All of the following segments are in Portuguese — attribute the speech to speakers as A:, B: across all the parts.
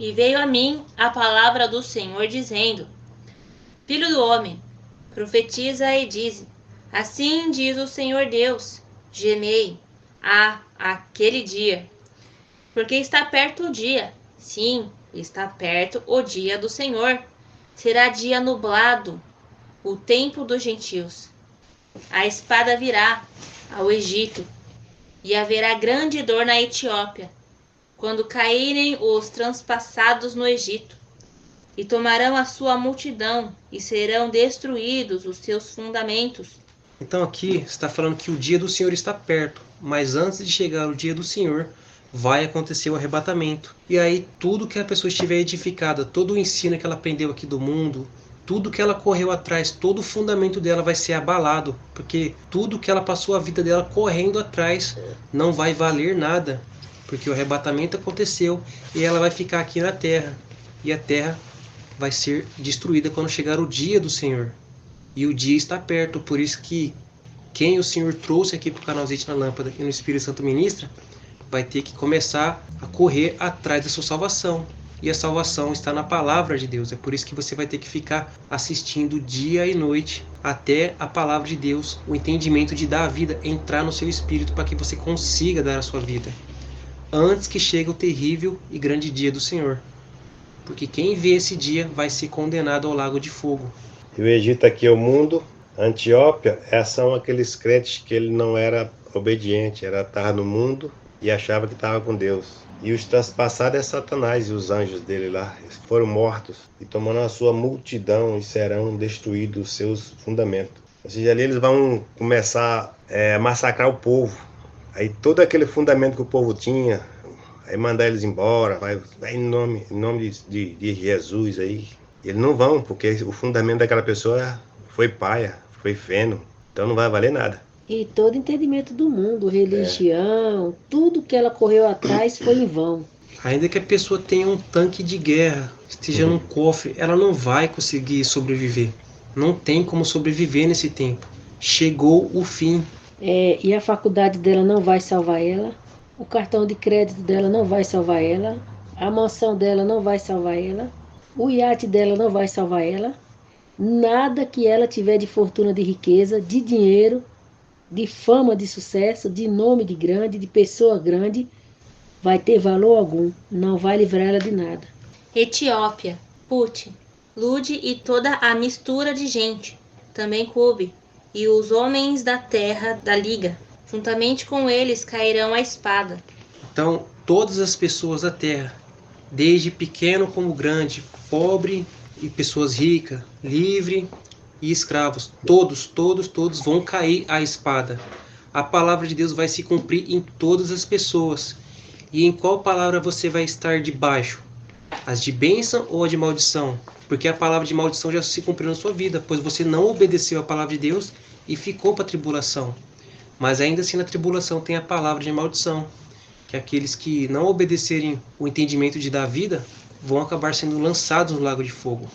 A: E veio a mim a palavra do Senhor, dizendo: Filho do homem, profetiza e dize: Assim diz o Senhor Deus: Gemei, aquele dia, porque está perto o dia. Sim, está perto o dia do Senhor. Será dia nublado, o tempo dos gentios. A espada virá ao Egito, e haverá grande dor na Etiópia, quando caírem os transpassados no Egito, e tomarão a sua multidão, e serão destruídos os seus fundamentos.
B: Então aqui está falando que o dia do Senhor está perto, mas antes de chegar o dia do Senhor, vai acontecer o arrebatamento. E aí tudo que a pessoa estiver edificada, todo o ensino que ela aprendeu aqui do mundo, tudo que ela correu atrás, todo o fundamento dela vai ser abalado, porque tudo que ela passou a vida dela correndo atrás não vai valer nada, porque o arrebatamento aconteceu e ela vai ficar aqui na terra, e a terra vai ser destruída quando chegar o dia do Senhor. E o dia está perto, por isso que quem o Senhor trouxe aqui para o canal Azeite na Lâmpada e no Espírito Santo Ministra, vai ter que começar a correr atrás da sua salvação. E a salvação está na palavra de Deus. É por isso que você vai ter que ficar assistindo dia e noite até a palavra de Deus, o entendimento de dar a vida, entrar no seu espírito para que você consiga dar a sua vida. Antes que chegue o terrível e grande dia do Senhor. Porque quem vê esse dia vai ser condenado ao lago de fogo.
C: E o Egito aqui é o mundo. A Etiópia são aqueles crentes que ele não era obediente, estava no mundo e achava que estava com Deus. E os transpassados é Satanás e os anjos dele lá. Eles foram mortos e tomando a sua multidão e serão destruídos os seus fundamentos. Ou seja, ali eles vão começar a massacrar o povo. Aí todo aquele fundamento que o povo tinha, aí mandar eles embora, vai em nome de Jesus aí. Eles não vão, porque o fundamento daquela pessoa foi paia, foi feno, então não vai valer nada.
D: E todo entendimento do mundo, religião, tudo que ela correu atrás foi em vão.
B: Ainda que a pessoa tenha um tanque de guerra, esteja num cofre, ela não vai conseguir sobreviver. Não tem como sobreviver nesse tempo. Chegou o fim.
D: E a faculdade dela não vai salvar ela, o cartão de crédito dela não vai salvar ela, a mansão dela não vai salvar ela, o iate dela não vai salvar ela. Nada que ela tiver de fortuna, de riqueza, de dinheiro, de fama, de sucesso, de nome de grande, de pessoa grande, vai ter valor algum. Não vai livrar ela de nada.
A: Etiópia, Put, Lude e toda a mistura de gente, também Cube, e os homens da terra da liga, juntamente com eles cairão a espada.
B: Então, todas as pessoas da terra, desde pequeno como grande, pobre e pessoas ricas, livre e escravos, todos vão cair à espada. A palavra de Deus vai se cumprir em todas as pessoas. E em qual palavra você vai estar debaixo? As de bênção ou a de maldição? Porque a palavra de maldição já se cumpriu na sua vida, pois você não obedeceu a palavra de Deus e ficou para a tribulação. Mas ainda assim na tribulação tem a palavra de maldição, que aqueles que não obedecerem o entendimento de dar vida vão acabar sendo lançados no lago de fogo.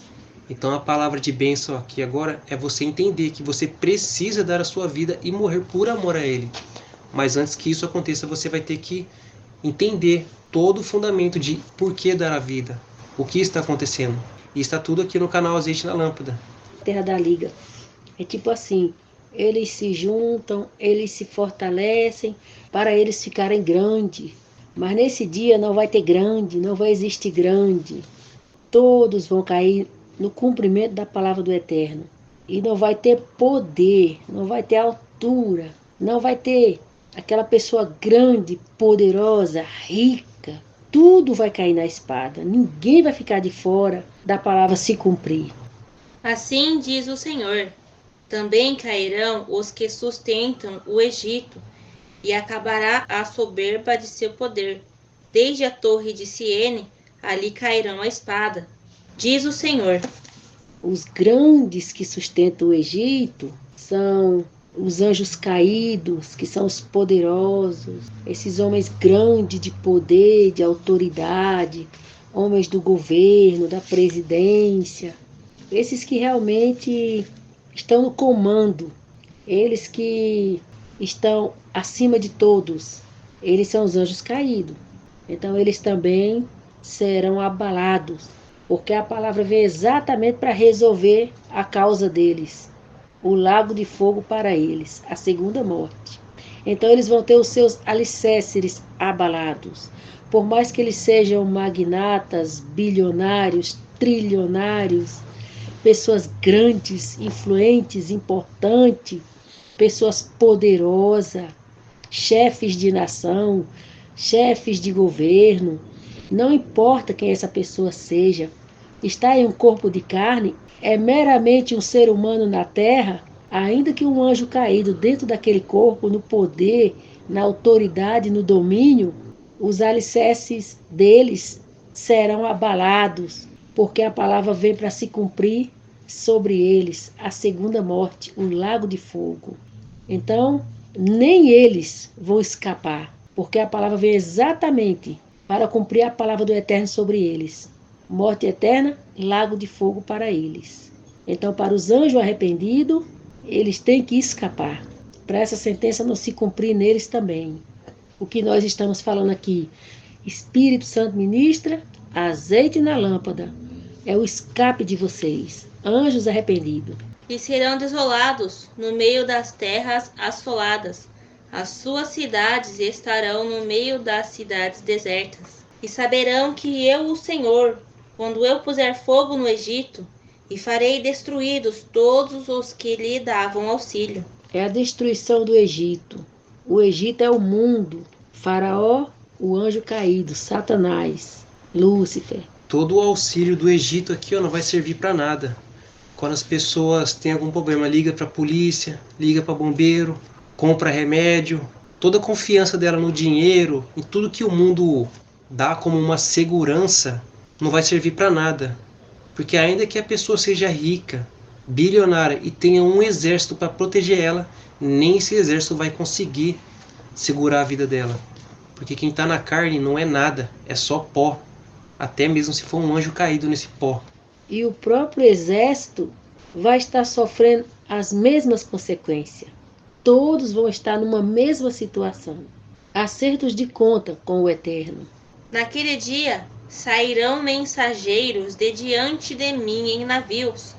B: Então a palavra de bênção aqui agora é você entender que você precisa dar a sua vida e morrer por amor a Ele. Mas antes que isso aconteça, você vai ter que entender todo o fundamento de por que dar a vida, o que está acontecendo. E está tudo aqui no canal Azeite na Lâmpada.
D: Terra da Liga. É tipo assim, eles se juntam, eles se fortalecem para eles ficarem grandes. Mas nesse dia não vai ter grande, não vai existir grande. Todos vão cair no cumprimento da palavra do Eterno. E não vai ter poder, não vai ter altura, não vai ter aquela pessoa grande, poderosa, rica. Tudo vai cair na espada. Ninguém vai ficar de fora da palavra se cumprir.
A: Assim diz o Senhor: também cairão os que sustentam o Egito, e acabará a soberba de seu poder. Desde a torre de Siene, ali cairão a espada, diz o Senhor.
D: Os grandes que sustentam o Egito são os anjos caídos, que são os poderosos, esses homens grandes de poder, de autoridade, homens do governo, da presidência, esses que realmente estão no comando, eles que estão acima de todos, eles são os anjos caídos. Então eles também serão abalados, porque a palavra vem exatamente para resolver a causa deles, o lago de fogo para eles, a segunda morte. Então eles vão ter os seus alicerces abalados. Por mais que eles sejam magnatas, bilionários, trilionários, pessoas grandes, influentes, importantes, pessoas poderosas, chefes de nação, chefes de governo, não importa quem essa pessoa seja, está em um corpo de carne, é meramente um ser humano na terra, ainda que um anjo caído dentro daquele corpo, no poder, na autoridade, no domínio, os alicerces deles serão abalados, porque a palavra vem para se cumprir sobre eles, a segunda morte, o lago de fogo. Então, nem eles vão escapar, porque a palavra vem exatamente para cumprir a palavra do Eterno sobre eles. Morte eterna, lago de fogo para eles. Então, para os anjos arrependidos, eles têm que escapar, para essa sentença não se cumprir neles também. O que nós estamos falando aqui, Espírito Santo ministra, azeite na lâmpada, é o escape de vocês, anjos arrependidos.
A: E serão desolados no meio das terras assoladas. As suas cidades estarão no meio das cidades desertas. E saberão que eu, o Senhor, quando eu puser fogo no Egito, e farei destruídos todos os que lhe davam auxílio.
D: É a destruição do Egito. O Egito é o mundo. Faraó, o anjo caído, Satanás, Lúcifer.
B: Todo o auxílio do Egito aqui não vai servir para nada. Quando as pessoas têm algum problema, liga para a polícia, liga para bombeiro, compra remédio. Toda a confiança dela no dinheiro, em tudo que o mundo dá como uma segurança, não vai servir para nada. Porque ainda que a pessoa seja rica, bilionária e tenha um exército para proteger ela, nem esse exército vai conseguir segurar a vida dela. Porque quem está na carne não é nada, é só pó. Até mesmo se for um anjo caído nesse pó.
D: E o próprio exército vai estar sofrendo as mesmas consequências. Todos vão estar numa mesma situação. Acertos de conta com o Eterno.
A: Naquele dia sairão mensageiros de diante de mim em navios,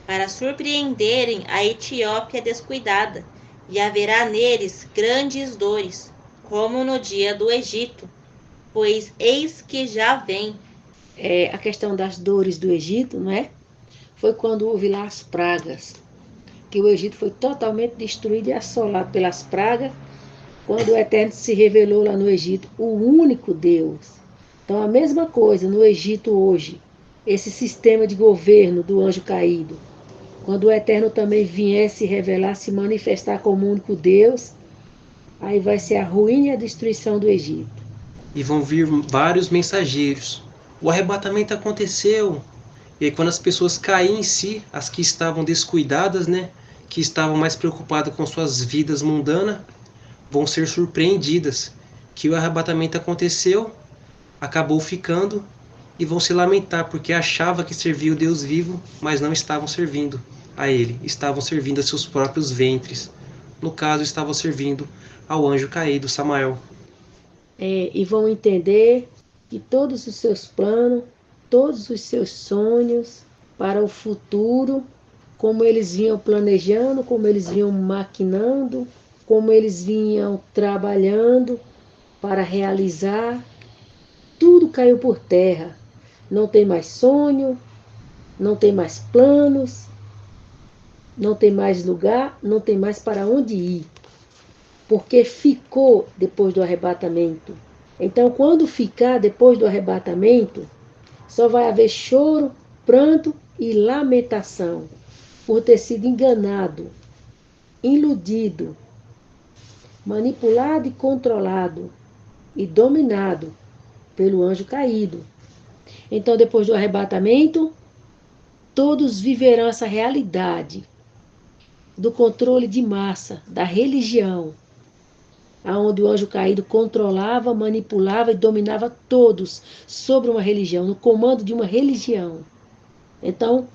A: para surpreenderem a Etiópia descuidada, e haverá neles grandes dores, como no dia do Egito, pois eis que já vem.
D: A questão das dores do Egito, não é? Foi quando houve lá as pragas, que o Egito foi totalmente destruído e assolado pelas pragas, quando o Eterno se revelou lá no Egito, o único Deus. Então, a mesma coisa no Egito hoje, esse sistema de governo do anjo caído, quando o Eterno também vier se revelar, se manifestar como único Deus, aí vai ser a ruína e a destruição do Egito.
B: E vão vir vários mensageiros. O arrebatamento aconteceu. E aí quando as pessoas caem em si, as que estavam descuidadas, né, que estavam mais preocupadas com suas vidas mundanas, vão ser surpreendidas. Que o arrebatamento aconteceu, acabou ficando, e vão se lamentar, porque achavam que servia o Deus vivo, mas não estavam servindo a Ele. Estavam servindo a seus próprios ventres. No caso, estavam servindo ao anjo caído, Samael.
D: E vão entender que todos os seus planos, todos os seus sonhos para o futuro, como eles vinham planejando, como eles vinham maquinando, como eles vinham trabalhando para realizar, tudo caiu por terra. Não tem mais sonho, não tem mais planos, não tem mais lugar, não tem mais para onde ir. Porque ficou depois do arrebatamento. Então, quando ficar depois do arrebatamento, só vai haver choro, pranto e lamentação por ter sido enganado, iludido, manipulado e controlado e dominado pelo anjo caído. Então, depois do arrebatamento, todos viverão essa realidade do controle de massa, da religião, onde o anjo caído controlava, manipulava e dominava todos sobre uma religião, no comando de uma religião. Então,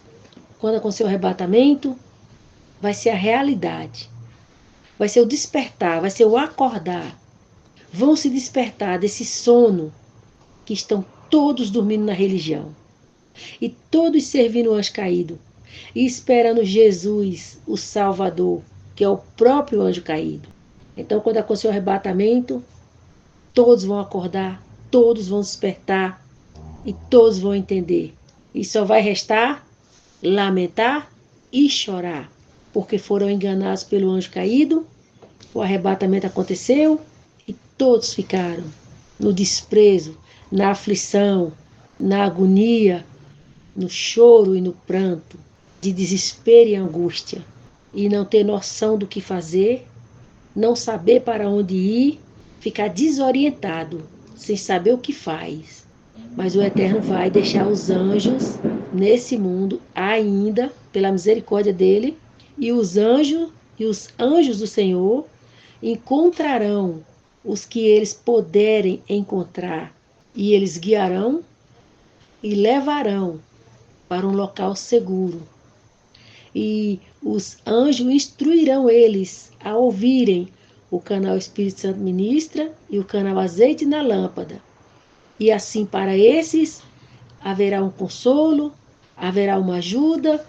D: quando acontecer o arrebatamento, vai ser a realidade, vai ser o despertar, vai ser o acordar. Vão se despertar desse sono que estão todos dormindo na religião, e todos servindo o anjo caído, e esperando Jesus, o Salvador, que é o próprio anjo caído. Então, quando acontecer o arrebatamento, todos vão acordar, todos vão despertar, e todos vão entender. E só vai restar lamentar e chorar, porque foram enganados pelo anjo caído, o arrebatamento aconteceu e todos ficaram no desprezo, na aflição, na agonia, no choro e no pranto, de desespero e angústia, e não ter noção do que fazer, não saber para onde ir, ficar desorientado, sem saber o que faz. Mas o Eterno vai deixar os anjos nesse mundo ainda, pela misericórdia dele, e os anjos do Senhor encontrarão os que eles puderem encontrar, e eles guiarão e levarão para um local seguro. E os anjos instruirão eles a ouvirem o canal Espírito Santo Ministra e o canal Azeite na Lâmpada. E assim para esses haverá um consolo, haverá uma ajuda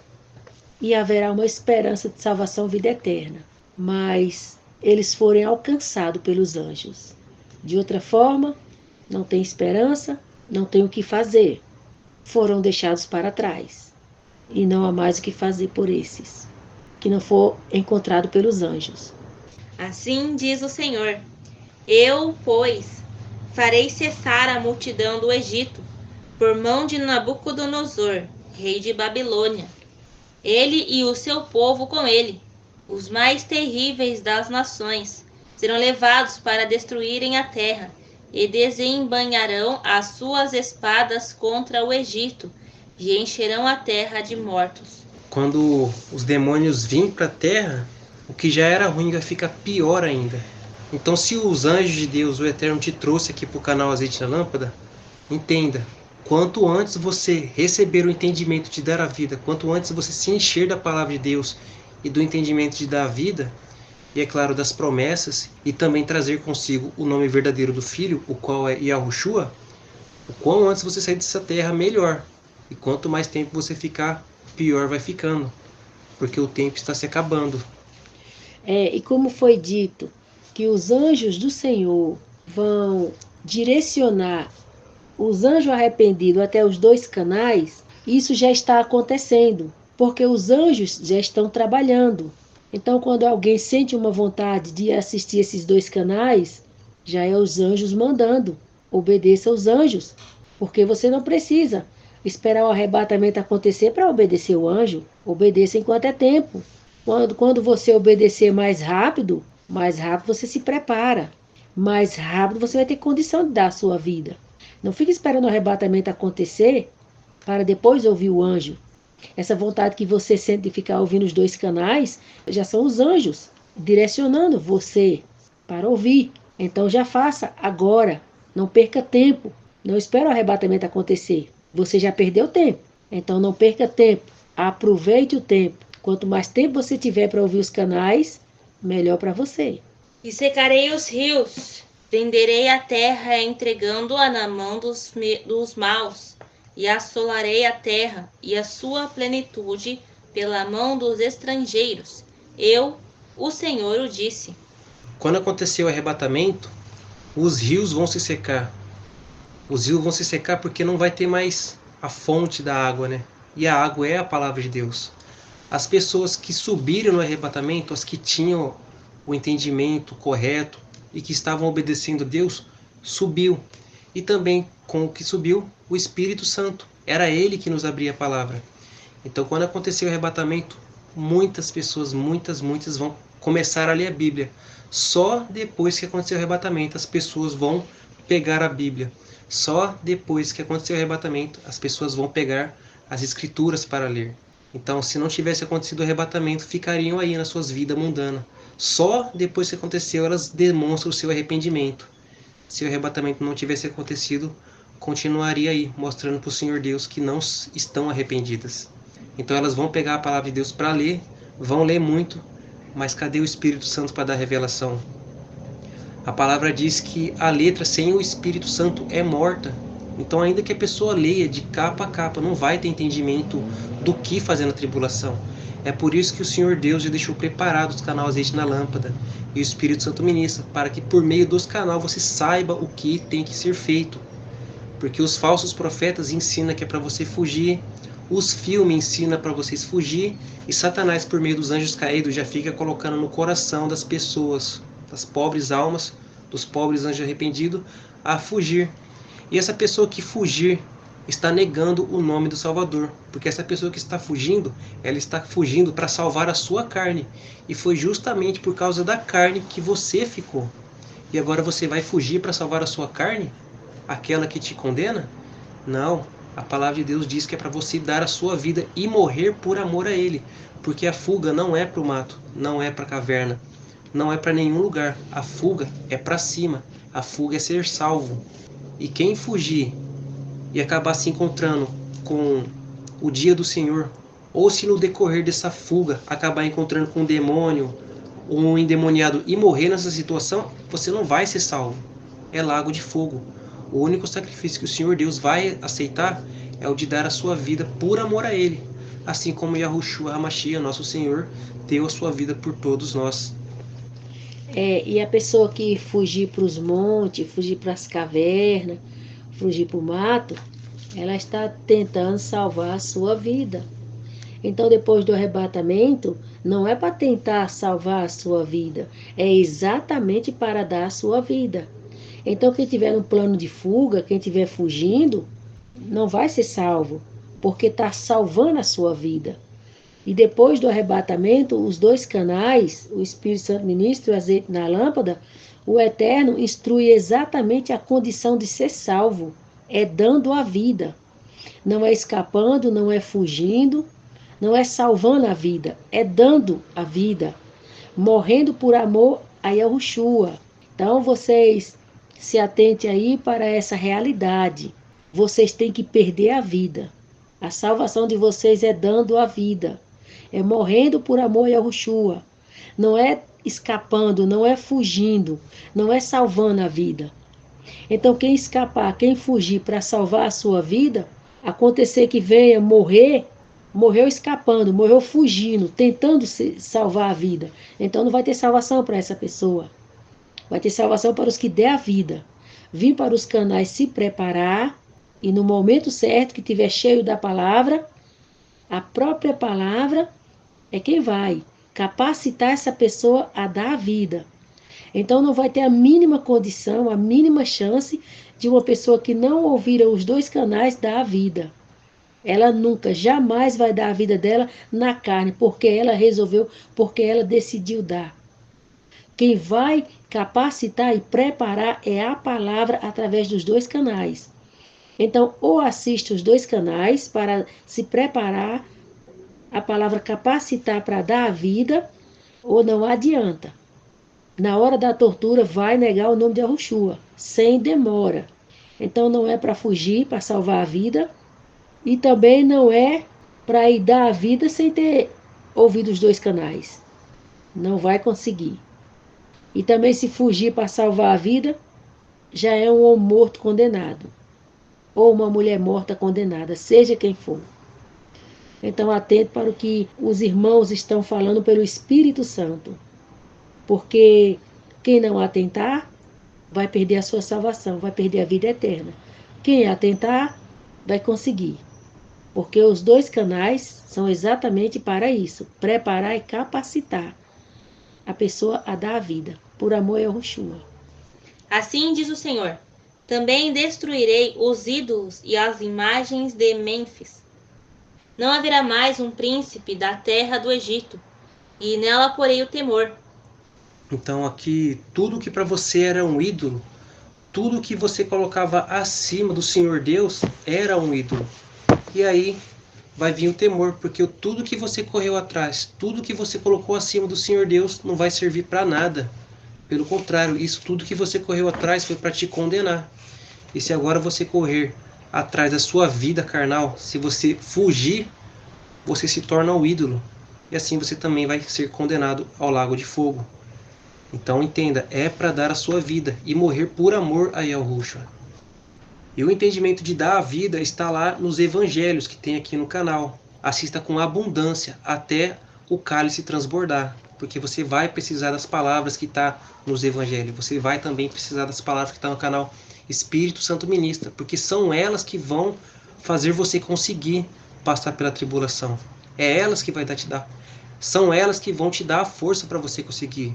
D: e haverá uma esperança de salvação, vida eterna. Mas eles forem alcançados pelos anjos. De outra forma, não tem esperança, não tem o que fazer. Foram deixados para trás. E não há mais o que fazer por esses, que não for encontrado pelos anjos.
A: Assim diz o Senhor: eu, pois, farei cessar a multidão do Egito, por mão de Nabucodonosor, rei de Babilônia. Ele e o seu povo com ele, os mais terríveis das nações, serão levados para destruírem a terra, e desembainharão as suas espadas contra o Egito, e encherão a terra de mortos.
B: Quando os demônios virem para a terra, o que já era ruim vai ficar pior ainda. Então, se os anjos de Deus, o Eterno, te trouxe aqui para o canal Azeite na Lâmpada, entenda, quanto antes você receber o entendimento de dar a vida, quanto antes você se encher da palavra de Deus e do entendimento de dar a vida, e é claro, das promessas, e também trazer consigo o nome verdadeiro do Filho, o qual é Yahushua, o quão antes você sair dessa terra, melhor. E quanto mais tempo você ficar, pior vai ficando, porque o tempo está se acabando.
D: E como foi dito, que os anjos do Senhor vão direcionar os anjos arrependidos até os 2 canais, isso já está acontecendo, porque os anjos já estão trabalhando. Então, quando alguém sente uma vontade de assistir esses 2 canais, já é os anjos mandando, obedeça aos anjos, porque você não precisa esperar o arrebatamento acontecer para obedecer o anjo, obedeça enquanto é tempo. Quando você obedecer mais rápido você se prepara, mais rápido você vai ter condição de dar a sua vida. Não fique esperando o arrebatamento acontecer para depois ouvir o anjo. Essa vontade que você sente de ficar ouvindo os 2 canais, já são os anjos direcionando você para ouvir. Então já faça agora, não perca tempo, não espere o arrebatamento acontecer. Você já perdeu tempo, então não perca tempo, aproveite o tempo. Quanto mais tempo você tiver para ouvir os canais, melhor para você.
A: E secarei os rios, venderei a terra entregando-a na mão dos maus, e assolarei a terra e a sua plenitude pela mão dos estrangeiros. Eu, o Senhor, o disse.
B: Quando acontecer o arrebatamento, os rios vão se secar. Os rios vão se secar porque não vai ter mais a fonte da água, né? E a água é a palavra de Deus. As pessoas que subiram no arrebatamento, as que tinham o entendimento correto e que estavam obedecendo a Deus, subiu. E também com o que subiu, o Espírito Santo. Era ele que nos abria a palavra. Então, quando aconteceu o arrebatamento, muitas pessoas, muitas vão começar a ler a Bíblia. Só depois que acontecer o arrebatamento, as pessoas vão pegar a Bíblia. Só depois que acontecer o arrebatamento, as pessoas vão pegar as Escrituras para ler. Então, se não tivesse acontecido o arrebatamento, ficariam aí nas suas vidas mundanas. Só depois que aconteceu, elas demonstram o seu arrependimento. Se o arrebatamento não tivesse acontecido, continuaria aí, mostrando para o Senhor Deus que não estão arrependidas. Então, elas vão pegar a palavra de Deus para ler, vão ler muito, mas cadê o Espírito Santo para dar revelação? A palavra diz que a letra sem o Espírito Santo é morta. Então, ainda que a pessoa leia de capa a capa, não vai ter entendimento do que fazer na tribulação. É por isso que o Senhor Deus já deixou preparados os canais azeite na lâmpada e o Espírito Santo ministra, para que por meio dos canais você saiba o que tem que ser feito. Porque os falsos profetas ensinam que é para você fugir, os filmes ensinam para vocês fugir, e Satanás, por meio dos anjos caídos, já fica colocando no coração das pessoas, das pobres almas, dos pobres anjos arrependidos, a fugir. E essa pessoa que fugir está negando o nome do Salvador, porque essa pessoa que está fugindo, ela está fugindo para salvar a sua carne, e foi justamente por causa da carne que você ficou. E agora você vai fugir para salvar a sua carne? Aquela que te condena? Não, a palavra de Deus diz que é para você dar a sua vida e morrer por amor a Ele, porque a fuga não é para o mato, não é para a caverna, não é para nenhum lugar, a fuga é para cima, a fuga é ser salvo. E quem fugir e acabar se encontrando com o dia do Senhor, ou se no decorrer dessa fuga acabar encontrando com um demônio ou um endemoniado e morrer nessa situação, você não vai ser salvo. É lago de fogo. O único sacrifício que o Senhor Deus vai aceitar é o de dar a sua vida por amor a Ele, assim como Yahushua HaMashiach, nosso Senhor, deu a sua vida por todos nós.
D: E a pessoa que fugir para os montes, fugir para as cavernas, fugir para o mato, ela está tentando salvar a sua vida. Então, depois do arrebatamento, não é para tentar salvar a sua vida, é exatamente para dar a sua vida. Então, quem tiver no plano de fuga, quem estiver fugindo, não vai ser salvo, porque está salvando a sua vida. E depois do arrebatamento, os dois canais, o Espírito Santo ministra e o azeite na lâmpada, o Eterno instrui exatamente a condição de ser salvo, é dando a vida. Não é escapando, não é fugindo, não é salvando a vida, é dando a vida, morrendo por amor a Yahushua. Então vocês se atentem aí para essa realidade. Vocês têm que perder a vida. A salvação de vocês é dando a vida, é morrendo por amor a Yahushua. Não é escapando, não é fugindo, não é salvando a vida. Então quem escapar, quem fugir para salvar a sua vida, acontecer que venha morrer, morreu escapando, morreu fugindo, tentando salvar a vida. Então não vai ter salvação para essa pessoa. Vai ter salvação para os que der a vida. Vir para os canais se preparar e no momento certo que estiver cheio da palavra, a própria palavra é quem vai capacitar essa pessoa a dar a vida. Então não vai ter a mínima condição, a mínima chance de uma pessoa que não ouvir os dois canais dar a vida. Ela nunca, jamais vai dar a vida dela na carne, porque ela resolveu, porque ela decidiu dar. Quem vai capacitar e preparar é a palavra através dos dois canais. Então, ou assiste os dois canais para se preparar, a palavra capacitar para dar a vida, ou não adianta. Na hora da tortura, vai negar o nome de Yahushua, sem demora. Então, não é para fugir, para salvar a vida, e também não é para ir dar a vida sem ter ouvido os dois canais. Não vai conseguir. E também se fugir para salvar a vida, já é um homem morto condenado. Ou uma mulher morta condenada, seja quem for. Então atento para o que os irmãos estão falando pelo Espírito Santo. Porque quem não atentar, vai perder a sua salvação, vai perder a vida eterna. Quem atentar, vai conseguir. Porque os dois canais são exatamente para isso, preparar e capacitar a pessoa a dar a vida, por amor a Yahushua.
A: Assim diz o Senhor: também destruirei os ídolos e as imagens de Mênfis. Não haverá mais um príncipe da terra do Egito, e nela porei o temor.
B: Então aqui, tudo que para você era um ídolo, tudo que você colocava acima do Senhor Deus, era um ídolo. E aí vai vir o temor, porque tudo que você correu atrás, tudo que você colocou acima do Senhor Deus, não vai servir para nada. Pelo contrário, isso tudo que você correu atrás foi para te condenar. E se agora você correr atrás da sua vida carnal, se você fugir, você se torna um ídolo. E assim você também vai ser condenado ao lago de fogo. Então entenda, é para dar a sua vida e morrer por amor a Yahushua. E o entendimento de dar a vida está lá nos evangelhos que tem aqui no canal. Assista com abundância até o cálice transbordar, porque você vai precisar das palavras que está nos evangelhos. Você vai também precisar das palavras que estão no canal Espírito Santo Ministra, porque são elas que vão fazer você conseguir passar pela tribulação. É elas que vai te dar. São elas que vão te dar a força para você conseguir.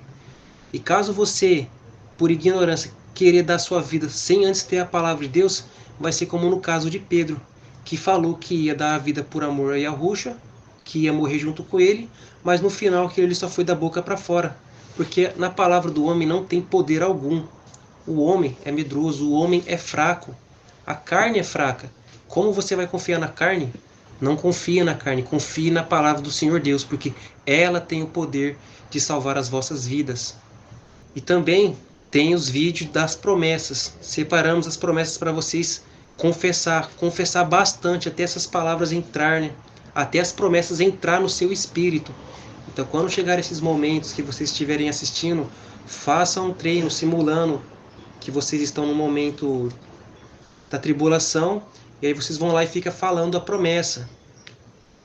B: E caso você, por ignorância, querer dar sua vida sem antes ter a palavra de Deus, vai ser como no caso de Pedro, que falou que ia dar a vida por amor a Yahushua, que ia morrer junto com ele, mas no final que ele só foi da boca para fora, porque na palavra do homem não tem poder algum. O homem é medroso, o homem é fraco, a carne é fraca. Como você vai confiar na carne? Não confie na carne, confie na palavra do Senhor Deus, porque ela tem o poder de salvar as vossas vidas. E também tem os vídeos das promessas. Separamos as promessas para vocês confessar bastante até essas palavras entrar, né? Até as promessas entrar no seu espírito. Então, quando chegar esses momentos que vocês estiverem assistindo, façam um treino simulando que vocês estão no momento da tribulação, e aí vocês vão lá e ficam falando a promessa,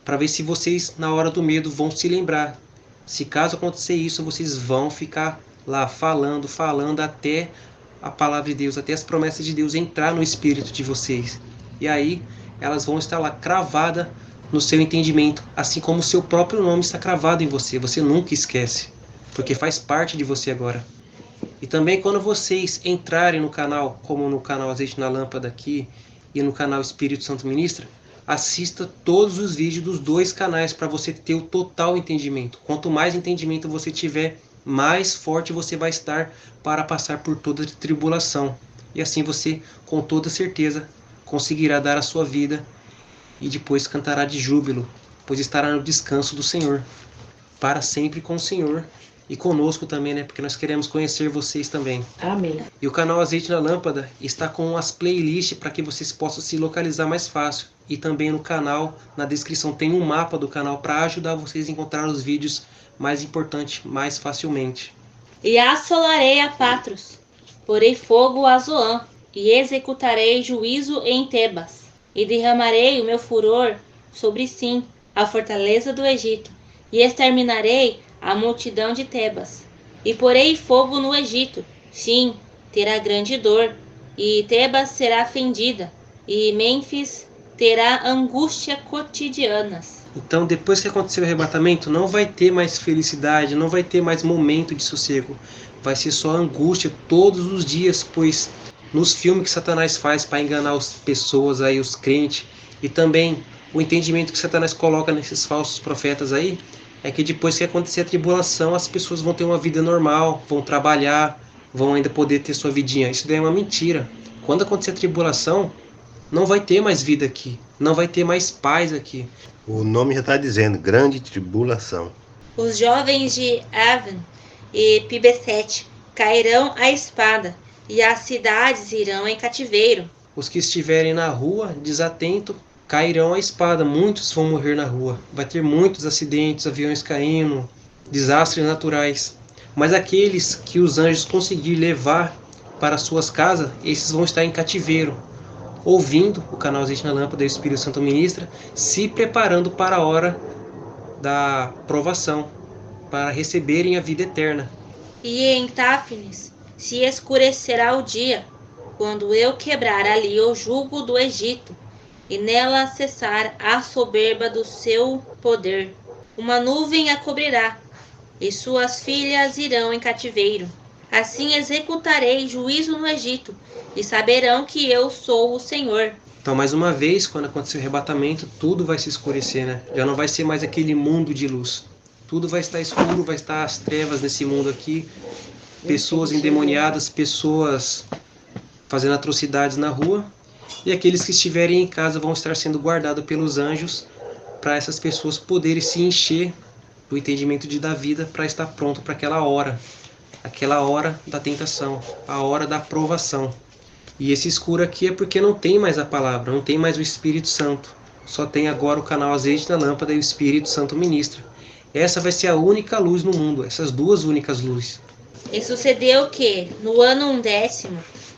B: para ver se vocês, na hora do medo, vão se lembrar. Se caso acontecer isso, vocês vão ficar lá falando até a palavra de Deus, até as promessas de Deus entrar no espírito de vocês. E aí elas vão estar lá cravadas no seu entendimento, assim como o seu próprio nome está cravado em você. Você nunca esquece, porque faz parte de você agora. E também quando vocês entrarem no canal, como no canal Azeite na Lâmpada aqui e no canal Espírito Santo Ministra, assista todos os vídeos dos dois canais para você ter o total entendimento. Quanto mais entendimento você tiver, mais forte você vai estar para passar por toda a tribulação. E assim você, com toda certeza, conseguirá dar a sua vida e depois cantará de júbilo, pois estará no descanso do Senhor, para sempre com o Senhor e conosco também, né? Porque nós queremos conhecer vocês também.
D: Amém.
B: E o canal Azeite na Lâmpada está com as playlists para que vocês possam se localizar mais fácil. E também no canal, na descrição, tem um mapa do canal para ajudar vocês a encontrar os vídeos mais importantes mais facilmente.
A: E assolarei a Patros, porei fogo a Zoã, e executarei juízo em Tebas, e derramarei o meu furor sobre Sim, a fortaleza do Egito, e exterminarei a multidão de Tebas, e porei fogo no Egito, sim, terá grande dor, e Tebas será fendida, e Mênfis terá angústia cotidianas.
B: Então, depois que acontecer o arrebatamento, não vai ter mais felicidade, não vai ter mais momento de sossego. Vai ser só angústia todos os dias, pois nos filmes que Satanás faz para enganar as pessoas, aí, os crentes, e também o entendimento que Satanás coloca nesses falsos profetas aí, é que depois que acontecer a tribulação, as pessoas vão ter uma vida normal, vão trabalhar, vão ainda poder ter sua vidinha. Isso daí é uma mentira. Quando acontecer a tribulação, não vai ter mais vida aqui, não vai ter mais paz aqui.
C: O nome já está dizendo, grande tribulação.
A: Os jovens de Aven e Pibesete cairão à espada, e as cidades irão em cativeiro.
B: Os que estiverem na rua, desatento, cairão à espada. Muitos vão morrer na rua. Vai ter muitos acidentes, aviões caindo, desastres naturais. Mas aqueles que os anjos conseguirem levar para suas casas, esses vão estar em cativeiro, ouvindo o canal Azeite na Lâmpada e o Espírito Santo Ministra, se preparando para a hora da provação, para receberem a vida eterna.
A: E em Táfnis se escurecerá o dia, quando eu quebrar ali o jugo do Egito, e nela cessar a soberba do seu poder. Uma nuvem a cobrirá, e suas filhas irão em cativeiro. Assim executarei juízo no Egito, e saberão que eu sou o Senhor.
B: Então, mais uma vez, quando acontecer o arrebatamento, tudo vai se escurecer, né? Já não vai ser mais aquele mundo de luz. Tudo vai estar escuro, vai estar as trevas nesse mundo aqui. Pessoas endemoniadas, pessoas fazendo atrocidades na rua. E aqueles que estiverem em casa vão estar sendo guardados pelos anjos, para essas pessoas poderem se encher do entendimento da vida, para estar pronto para aquela hora da tentação, a hora da provação. E esse escuro aqui é porque não tem mais a palavra, não tem mais o Espírito Santo. Só tem agora o canal Azeite na Lâmpada e o Espírito Santo Ministra. Essa vai ser a única luz no mundo, essas duas únicas luzes.
A: E sucedeu que, no ano 10º,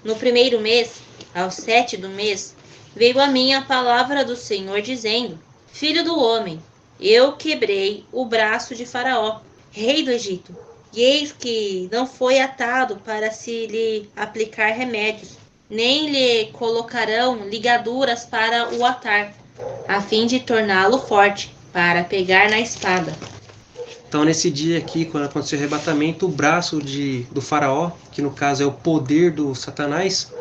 A: no primeiro mês, Ao 7 do mês, veio a mim a palavra do Senhor, dizendo: Filho do homem, eu quebrei o braço de Faraó, rei do Egito, e eis que não foi atado para se lhe aplicar remédios, nem lhe colocarão ligaduras para o atar, a fim de torná-lo forte, para pegar na espada.
B: Então, nesse dia aqui, quando aconteceu o arrebatamento, o braço do faraó, que no caso é o poder do Satanás,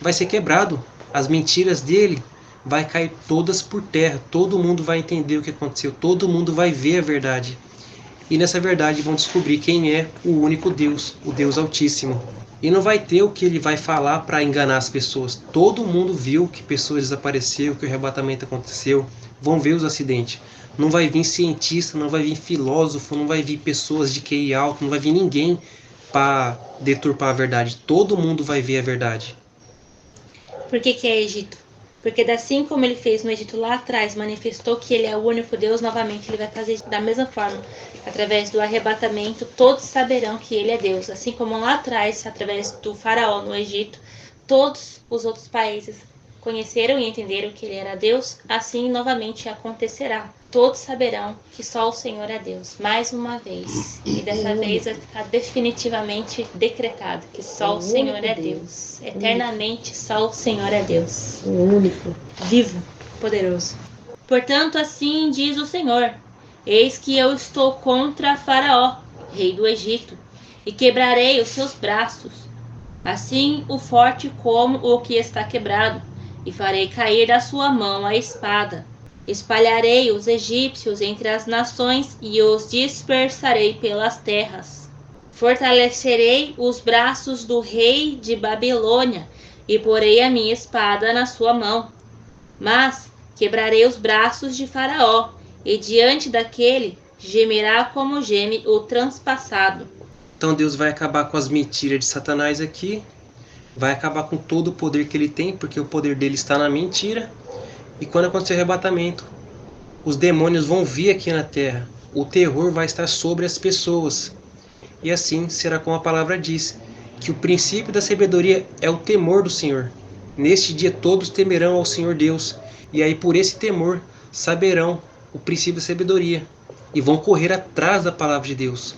B: vai ser quebrado. As mentiras dele vai cair todas por terra. Todo mundo vai entender o que aconteceu. Todo mundo vai ver a verdade. E nessa verdade vão descobrir quem é o único Deus, o Deus Altíssimo. E não vai ter o que ele vai falar para enganar as pessoas. Todo mundo viu que pessoas desapareceram, que o arrebatamento aconteceu. Vão ver os acidentes. Não vai vir cientista, não vai vir filósofo, não vai vir pessoas de QI alto, não vai vir ninguém para deturpar a verdade. Todo mundo vai ver a verdade.
A: Por que é Egito? Porque assim como ele fez no Egito lá atrás, manifestou que ele é o único Deus, novamente ele vai fazer da mesma forma. Através do arrebatamento, todos saberão que ele é Deus. Assim como lá atrás, através do faraó no Egito, todos os outros países conheceram e entenderam que ele era Deus, assim novamente acontecerá. Todos saberão que só o Senhor é Deus, mais uma vez. E dessa vez vai ficar definitivamente decretado que só o Senhor é Deus. Eternamente só o Senhor é Deus.
D: O único.
A: Vivo, poderoso. Portanto, assim diz o Senhor: Eis que eu estou contra Faraó, rei do Egito, e quebrarei os seus braços, assim o forte como o que está quebrado, e farei cair da sua mão a espada. Espalharei os egípcios entre as nações e os dispersarei pelas terras. Fortalecerei os braços do rei de Babilônia e porei a minha espada na sua mão. Mas quebrarei os braços de Faraó, e diante daquele gemerá como geme o transpassado.
B: Então Deus vai acabar com as mentiras de Satanás aqui, vai acabar com todo o poder que ele tem, porque o poder dele está na mentira. E quando acontecer o arrebatamento, os demônios vão vir aqui na terra. O terror vai estar sobre as pessoas. E assim será como a palavra diz, que o princípio da sabedoria é o temor do Senhor. Neste dia todos temerão ao Senhor Deus. E aí por esse temor saberão o princípio da sabedoria. E vão correr atrás da palavra de Deus.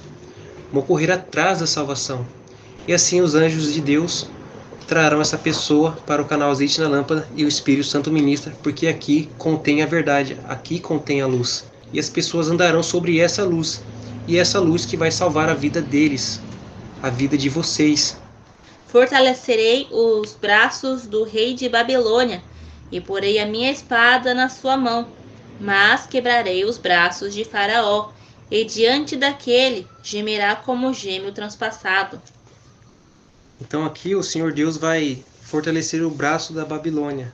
B: Vão correr atrás da salvação. E assim os anjos de Deus trarão essa pessoa para o canal Azeite na Lâmpada e o Espírito Santo ministra, porque aqui contém a verdade, aqui contém a luz. E as pessoas andarão sobre essa luz, e essa luz que vai salvar a vida deles, a vida de vocês.
A: Fortalecerei os braços do rei de Babilônia, e porei a minha espada na sua mão, mas quebrarei os braços de Faraó, e diante daquele gemerá como geme o transpassado.
B: Então aqui o Senhor Deus vai fortalecer o braço da Babilônia.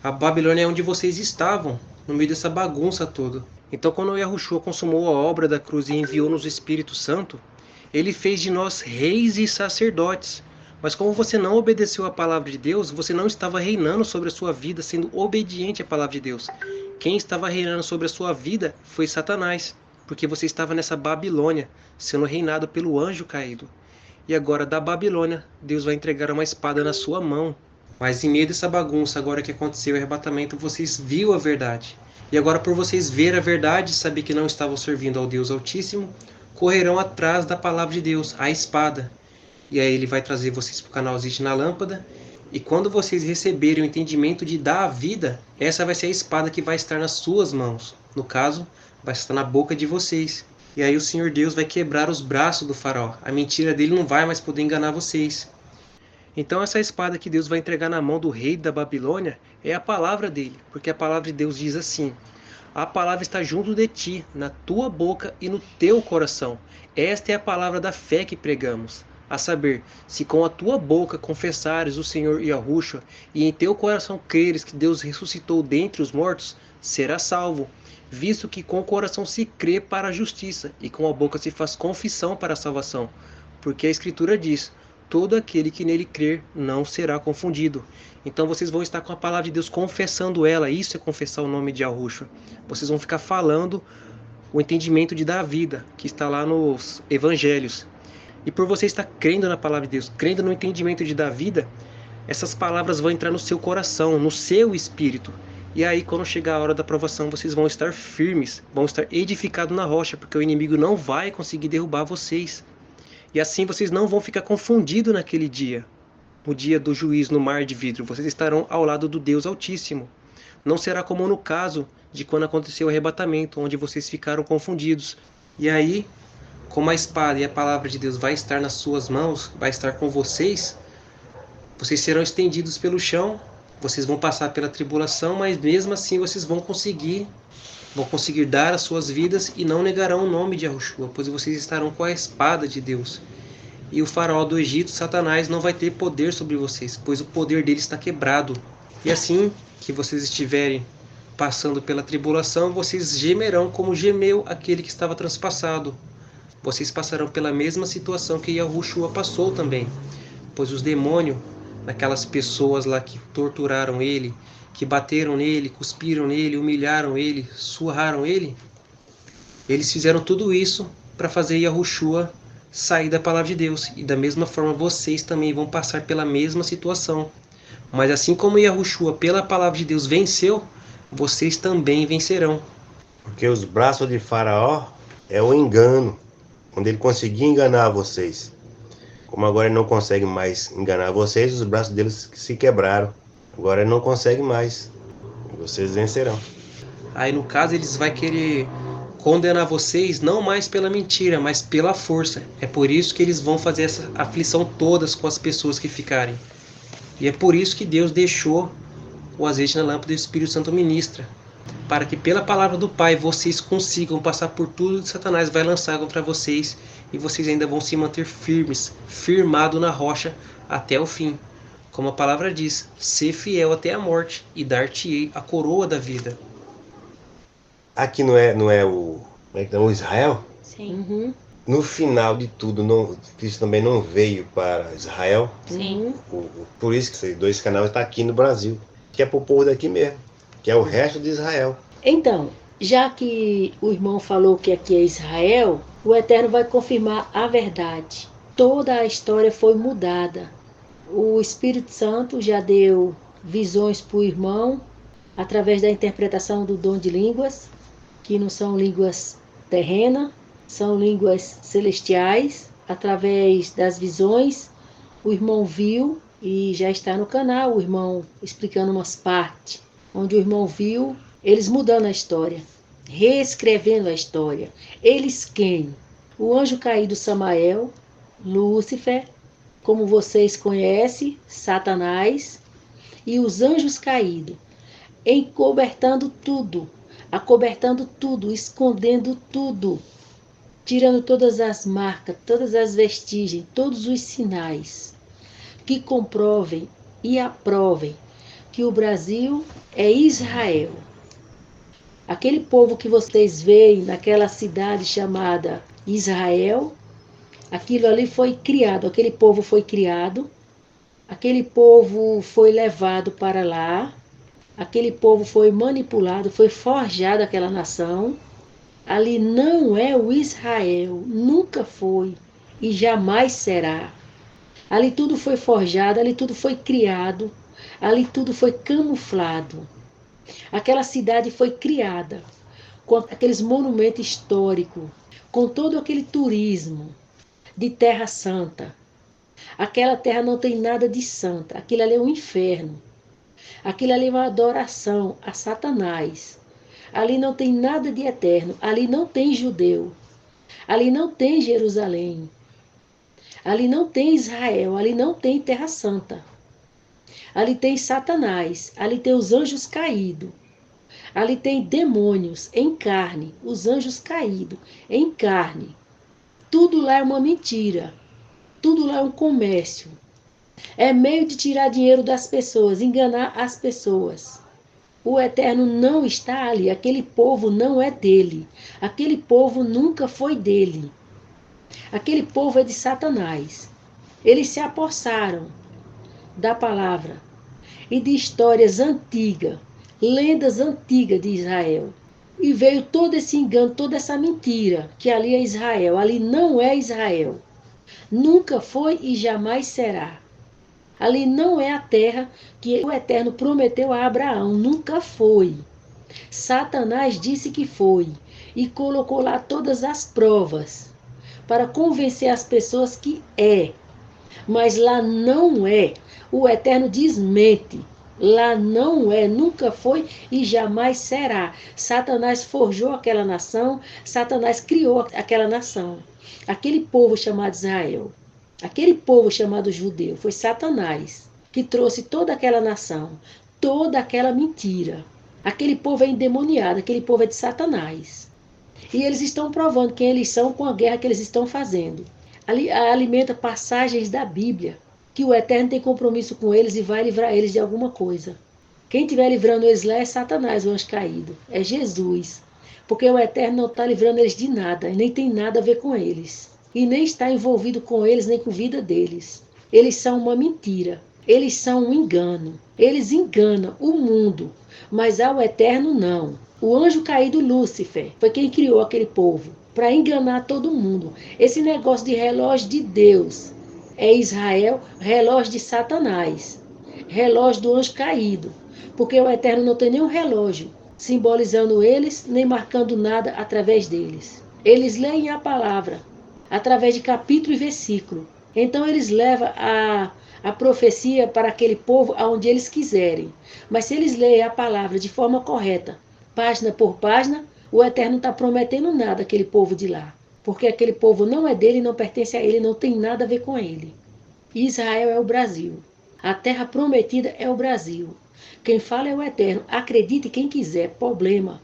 B: A Babilônia é onde vocês estavam, no meio dessa bagunça toda. Então quando o Yahushua consumou a obra da cruz e enviou-nos o Espírito Santo, ele fez de nós reis e sacerdotes. Mas como você não obedeceu à palavra de Deus, você não estava reinando sobre a sua vida, sendo obediente à palavra de Deus. Quem estava reinando sobre a sua vida foi Satanás, porque você estava nessa Babilônia, sendo reinado pelo anjo caído. E agora da Babilônia, Deus vai entregar uma espada na sua mão. Mas em meio dessa bagunça, agora que aconteceu o arrebatamento, vocês viram a verdade. E agora por vocês ver a verdade, saber que não estavam servindo ao Deus Altíssimo, correrão atrás da palavra de Deus, a espada. E aí ele vai trazer vocês para o canal Azeite na Lâmpada. E quando vocês receberem o entendimento de dar a vida, essa vai ser a espada que vai estar nas suas mãos. No caso, vai estar na boca de vocês. E aí o Senhor Deus vai quebrar os braços do faraó. A mentira dele não vai mais poder enganar vocês. Então essa espada que Deus vai entregar na mão do rei da Babilônia é a palavra dele. Porque a palavra de Deus diz assim: a palavra está junto de ti, na tua boca e no teu coração. Esta é a palavra da fé que pregamos. A saber, se com a tua boca confessares o Senhor Yahushua e em teu coração creres que Deus ressuscitou dentre os mortos, serás salvo. Visto que com o coração se crê para a justiça, e com a boca se faz confissão para a salvação. Porque a Escritura diz: todo aquele que nele crer não será confundido. Então vocês vão estar com a palavra de Deus confessando ela. Isso é confessar o nome de Yahushua. Vocês vão ficar falando o entendimento de dar a vida, que está lá nos evangelhos. E por você estar crendo na palavra de Deus, crendo no entendimento de dar vida, essas palavras vão entrar no seu coração, no seu espírito. E aí, quando chegar a hora da provação, vocês vão estar firmes, vão estar edificados na rocha, porque o inimigo não vai conseguir derrubar vocês. E assim vocês não vão ficar confundidos naquele dia, o dia do juízo no mar de vidro. Vocês estarão ao lado do Deus Altíssimo. Não será como no caso de quando aconteceu o arrebatamento, onde vocês ficaram confundidos. E aí, como a espada e a palavra de Deus vai estar nas suas mãos, vai estar com vocês, vocês serão estendidos pelo chão, vocês vão passar pela tribulação, mas mesmo assim vocês vão conseguir dar as suas vidas e não negarão o nome de Yahushua, pois vocês estarão com a espada de Deus. E o faraó do Egito, Satanás, não vai ter poder sobre vocês, pois o poder dele está quebrado. E assim que vocês estiverem passando pela tribulação, vocês gemerão como gemeu aquele que estava transpassado. Vocês passarão pela mesma situação que Yahushua passou também, pois os demônios, aquelas pessoas lá que torturaram ele, que bateram nele, cuspiram nele, humilharam ele, surraram ele, eles fizeram tudo isso para fazer Yahushua sair da palavra de Deus. E da mesma forma vocês também vão passar pela mesma situação. Mas assim como Yahushua pela palavra de Deus venceu, vocês também vencerão.
C: Porque os braços de Faraó é o engano, quando ele conseguia enganar vocês. Como agora ele não consegue mais enganar vocês, os braços deles se quebraram. Agora ele não consegue mais. E vocês vencerão.
B: Aí no caso eles vão querer condenar vocês não mais pela mentira, mas pela força. É por isso que eles vão fazer essa aflição todas com as pessoas que ficarem. E é por isso que Deus deixou o azeite na lâmpada e o Espírito Santo ministra, para que pela palavra do Pai vocês consigam passar por tudo que Satanás vai lançar contra vocês, e vocês ainda vão se manter firmes, firmado na rocha até o fim. Como a palavra diz, ser fiel até a morte, e dar-te-ei a coroa da vida.
C: Aqui não é o Israel?
A: Sim.
D: Uhum.
C: No final de tudo, Cristo também não veio para Israel.
A: Sim.
C: Por isso que esses dois canais estão aqui no Brasil, que é para o povo daqui mesmo, que é o resto de Israel.
D: Então, já que o irmão falou que aqui é Israel, o Eterno vai confirmar a verdade. Toda a história foi mudada. O Espírito Santo já deu visões para o irmão, através da interpretação do dom de línguas, que não são línguas terrenas, são línguas celestiais. Através das visões, o irmão viu, e já está no canal, o irmão explicando umas partes, onde o irmão viu eles mudando a história, reescrevendo a história. Eles quem? O anjo caído Samael, Lúcifer, como vocês conhecem, Satanás, e os anjos caídos, encobertando tudo, acobertando tudo, escondendo tudo, tirando todas as marcas, todas as vestígios, todos os sinais que comprovem e aprovem que o Brasil é Israel. Aquele povo que vocês veem naquela cidade chamada Israel, aquilo ali foi criado, aquele povo foi criado, aquele povo foi levado para lá, aquele povo foi manipulado, foi forjado aquela nação. Ali não é o Israel, nunca foi e jamais será. Ali tudo foi forjado, ali tudo foi criado, ali tudo foi camuflado. Aquela cidade foi criada com aqueles monumentos históricos, com todo aquele turismo de terra santa. Aquela terra não tem nada de santa, aquilo ali é um inferno. Aquilo ali é uma adoração a Satanás. Ali não tem nada de eterno, ali não tem judeu, ali não tem Jerusalém, ali não tem Israel, ali não tem terra santa. Ali tem Satanás, ali tem os anjos caídos, ali tem demônios em carne, os anjos caídos em carne. Tudo lá é uma mentira, tudo lá é um comércio. É meio de tirar dinheiro das pessoas, enganar as pessoas. O Eterno não está ali, aquele povo não é dele, aquele povo nunca foi dele. Aquele povo é de Satanás. Eles se apossaram da palavra e de histórias antigas, lendas antigas de Israel. E veio todo esse engano, toda essa mentira, que ali é Israel, ali não é Israel. Nunca foi e jamais será. Ali não é a terra que o Eterno prometeu a Abraão, nunca foi. Satanás disse que foi e colocou lá todas as provas para convencer as pessoas que é, mas lá não é. O Eterno desmente. Lá não é, nunca foi e jamais será. Satanás forjou aquela nação, Satanás criou aquela nação. Aquele povo chamado Israel, aquele povo chamado judeu, foi Satanás que trouxe toda aquela nação, toda aquela mentira. Aquele povo é endemoniado, aquele povo é de Satanás. E eles estão provando quem eles são com a guerra que eles estão fazendo. Alimenta passagens da Bíblia, que o Eterno tem compromisso com eles e vai livrar eles de alguma coisa. Quem estiver livrando eles lá é Satanás, o anjo caído. É Jesus. Porque o Eterno não está livrando eles de nada, nem tem nada a ver com eles. E nem está envolvido com eles, nem com a vida deles. Eles são uma mentira. Eles são um engano. Eles enganam o mundo, mas ao Eterno não. O anjo caído Lúcifer foi quem criou aquele povo, para enganar todo mundo. Esse negócio de relógio de Deus é Israel, relógio de Satanás, relógio do anjo caído, porque o Eterno não tem nenhum relógio simbolizando eles, nem marcando nada através deles. Eles leem a palavra através de capítulo e versículo. Então eles levam a profecia para aquele povo aonde eles quiserem. Mas se eles leem a palavra de forma correta, página por página, o Eterno não está prometendo nada àquele povo de lá. Porque aquele povo não é dele, não pertence a ele, não tem nada a ver com ele. Israel é o Brasil. A terra prometida é o Brasil. Quem fala é o Eterno. Acredite quem quiser. Problema.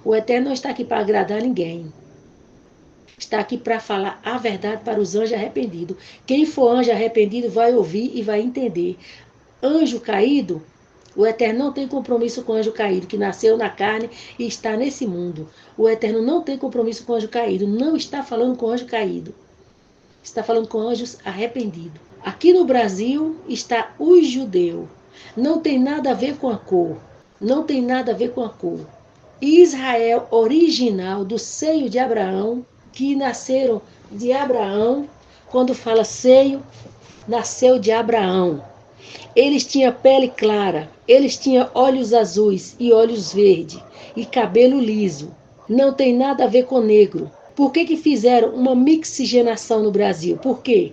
D: O Eterno não está aqui para agradar ninguém. Está aqui para falar a verdade para os anjos arrependidos. Quem for anjo arrependido vai ouvir e vai entender. Anjo caído, o Eterno não tem compromisso com o anjo caído, que nasceu na carne e está nesse mundo. O Eterno não tem compromisso com o anjo caído, não está falando com o anjo caído. Está falando com anjos arrependidos. Aqui no Brasil está o judeu. Não tem nada a ver com a cor. Não tem nada a ver com a cor. Israel original, do seio de Abraão, que nasceram de Abraão, quando fala seio, nasceu de Abraão. Eles tinham pele clara, eles tinham olhos azuis e olhos verdes e cabelo liso. Não tem nada a ver com negro. Por que fizeram uma mixigenação no Brasil? Por quê?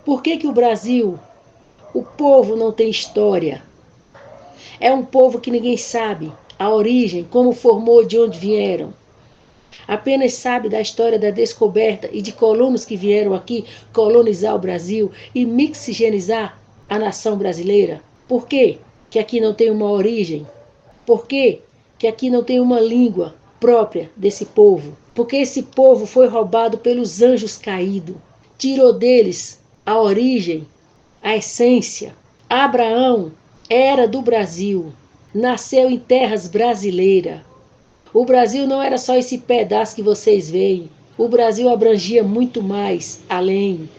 D: Por que o Brasil, o povo não tem história? É um povo que ninguém sabe a origem, como formou, de onde vieram. Apenas sabe da história da descoberta e de colonos que vieram aqui colonizar o Brasil e mixigenizar a nação brasileira. Por quê que aqui não tem uma origem? Por quê que aqui não tem uma língua própria desse povo? Porque esse povo foi roubado pelos anjos caídos. Tirou deles a origem, a essência. Abraão era do Brasil, nasceu em terras brasileiras. O Brasil não era só esse pedaço que vocês veem. O Brasil abrangia muito mais além.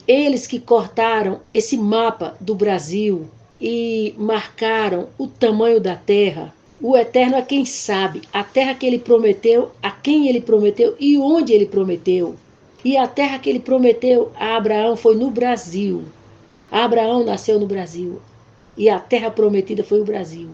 D: Eles que cortaram esse mapa do Brasil e marcaram o tamanho da terra. O Eterno é quem sabe a terra que ele prometeu, a quem ele prometeu e onde ele prometeu. E a terra que ele prometeu a Abraão foi no Brasil. Abraão nasceu no Brasil. E a terra prometida foi o Brasil.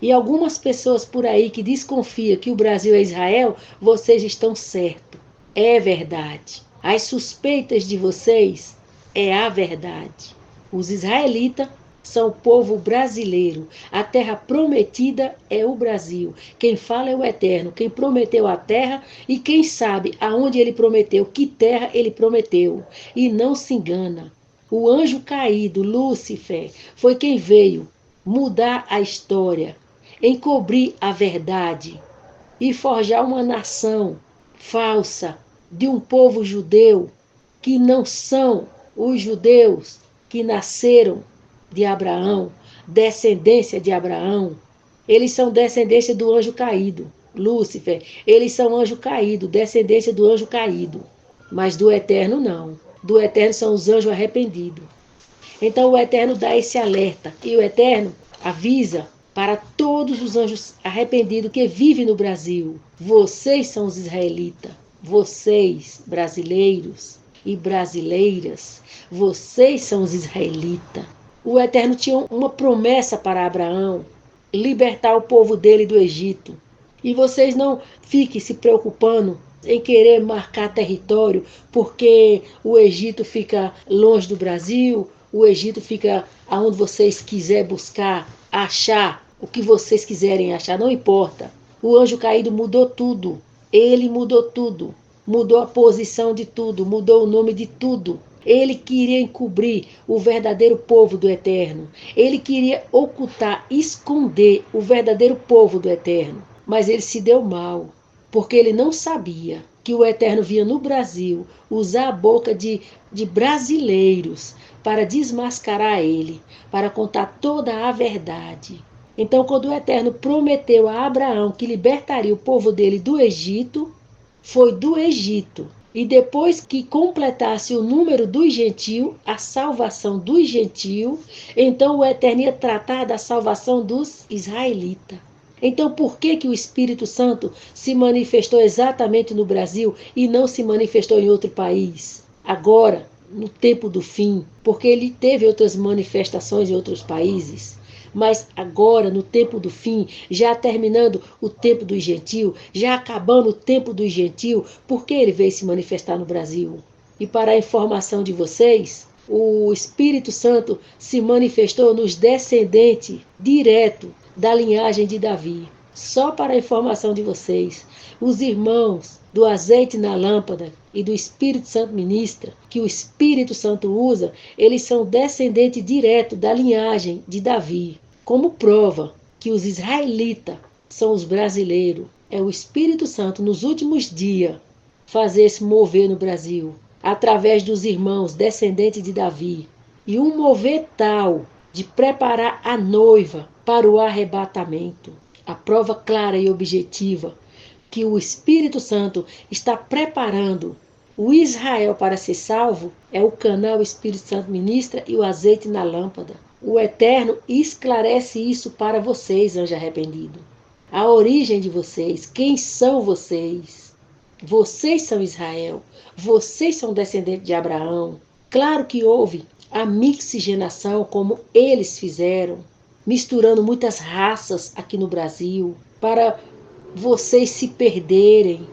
D: E algumas pessoas por aí que desconfiam que o Brasil é Israel, vocês estão certos. É verdade. As suspeitas de vocês é a verdade. Os israelitas são o povo brasileiro. A terra prometida é o Brasil. Quem fala é o Eterno. Quem prometeu a terra e quem sabe aonde ele prometeu, que terra ele prometeu. E não se engana. O anjo caído, Lúcifer, foi quem veio mudar a história, encobrir a verdade e forjar uma nação falsa de um povo judeu que não são os judeus que nasceram de Abraão, descendência de Abraão. Eles são descendência do anjo caído, Lúcifer. Eles são anjo caído, descendência do anjo caído. Mas do Eterno não. Do Eterno são os anjos arrependidos. Então o Eterno dá esse alerta. E o Eterno avisa para todos os anjos arrependidos que vivem no Brasil. Vocês são os israelitas. Vocês, brasileiros. e brasileiras. Vocês são os israelitas. O Eterno tinha uma promessa para Abraão, libertar o povo dele do Egito. E vocês não fiquem se preocupando em querer marcar território, porque o Egito fica longe do Brasil, o Egito fica aonde vocês quiserem buscar, achar o que vocês quiserem achar, não importa. O anjo caído mudou tudo, ele mudou tudo, mudou a posição de tudo, mudou o nome de tudo. Ele queria encobrir o verdadeiro povo do Eterno, ele queria ocultar, esconder o verdadeiro povo do Eterno, mas ele se deu mal, porque ele não sabia que o Eterno vinha no Brasil usar a boca de brasileiros para desmascarar ele, para contar toda a verdade. Então, quando o Eterno prometeu a Abraão que libertaria o povo dele do Egito, foi do Egito. E depois que completasse o número dos gentios, a salvação dos gentios, então o Eterno ia tratar da salvação dos israelitas. Então, por que o Espírito Santo se manifestou exatamente no Brasil e não se manifestou em outro país? Agora, no tempo do fim, porque ele teve outras manifestações em outros países, mas agora, no tempo do fim, já terminando o tempo dos gentios, já acabando o tempo dos gentios, por que ele veio se manifestar no Brasil? E para a informação de vocês, o Espírito Santo se manifestou nos descendentes direto da linhagem de Davi. Só para a informação de vocês, os irmãos do azeite na lâmpada e do Espírito Santo ministra, que o Espírito Santo usa, eles são descendentes direto da linhagem de Davi. Como prova que os israelitas são os brasileiros, é o Espírito Santo nos últimos dias fazer se mover no Brasil, através dos irmãos descendentes de Davi, e um mover tal de preparar a noiva para o arrebatamento. A prova clara e objetiva que o Espírito Santo está preparando o Israel para ser salvo é o canal Espírito Santo ministra e o azeite na lâmpada. O Eterno esclarece isso para vocês, anjo arrependido. A origem de vocês, quem são vocês? Vocês são Israel, vocês são descendentes de Abraão. Claro que houve a mixigenação, como eles fizeram, misturando muitas raças aqui no Brasil, para vocês se perderem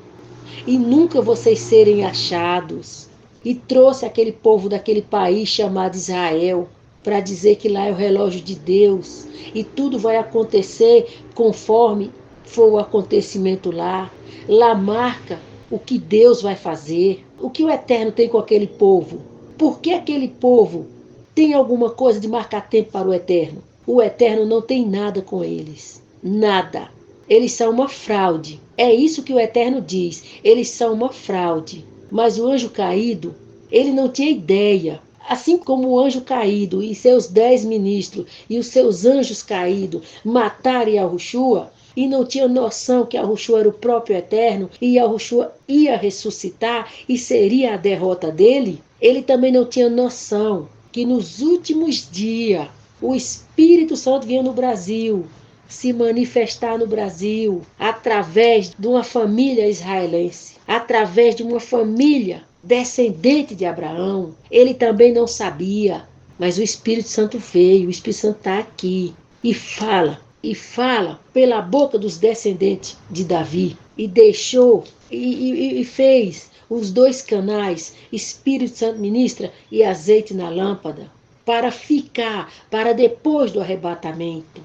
D: e nunca vocês serem achados. E trouxe aquele povo daquele país chamado Israel, para dizer que lá é o relógio de Deus e tudo vai acontecer conforme for o acontecimento lá. Lá marca o que Deus vai fazer, o que o Eterno tem com aquele povo. Por que aquele povo tem alguma coisa de marcar tempo para o Eterno? O Eterno não tem nada com eles, nada. Eles são uma fraude. É isso que o Eterno diz, eles são uma fraude. Mas o anjo caído, ele não tinha ideia. Assim como o anjo caído e seus 10 ministros e os seus anjos caídos mataram Yahushua e não tinham noção que Yahushua era o próprio Eterno e Yahushua ia ressuscitar e seria a derrota dele, ele também não tinha noção que nos últimos dias o Espírito Santo vinha no Brasil se manifestar no Brasil através de uma família israelense, através de uma família descendente de Abraão. Ele também não sabia, mas o Espírito Santo veio, o Espírito Santo está aqui e fala pela boca dos descendentes de Davi e deixou e fez os 2 canais, Espírito Santo ministra e azeite na lâmpada, para ficar, para depois do arrebatamento.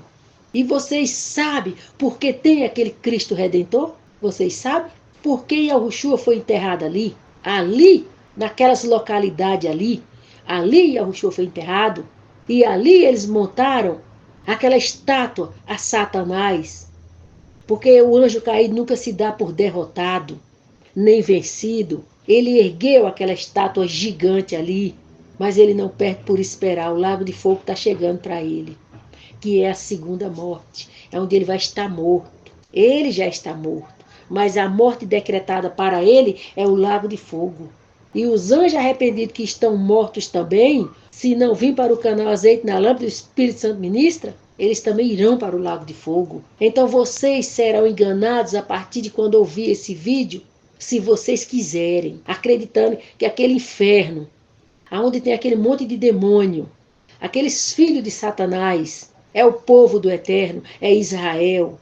D: E vocês sabem por que tem aquele Cristo Redentor? Vocês sabem? Por que Yahushua foi enterrado ali? Ali, naquelas localidades ali Yahushua foi enterrado. E ali eles montaram aquela estátua a Satanás. Porque o anjo caído nunca se dá por derrotado, nem vencido. Ele ergueu aquela estátua gigante ali, mas ele não perde por esperar. O lago de fogo está chegando para ele, que é a segunda morte. É onde ele vai estar morto. Ele já está morto. Mas a morte decretada para ele é o lago de fogo. E os anjos arrependidos que estão mortos também, se não vir para o canal azeite na lâmpada, o Espírito Santo ministra, eles também irão para o lago de fogo. Então vocês serão enganados a partir de quando ouvir esse vídeo, se vocês quiserem, acreditando que aquele inferno, aonde tem aquele monte de demônio, aqueles filhos de Satanás, é o povo do Eterno, é Israel.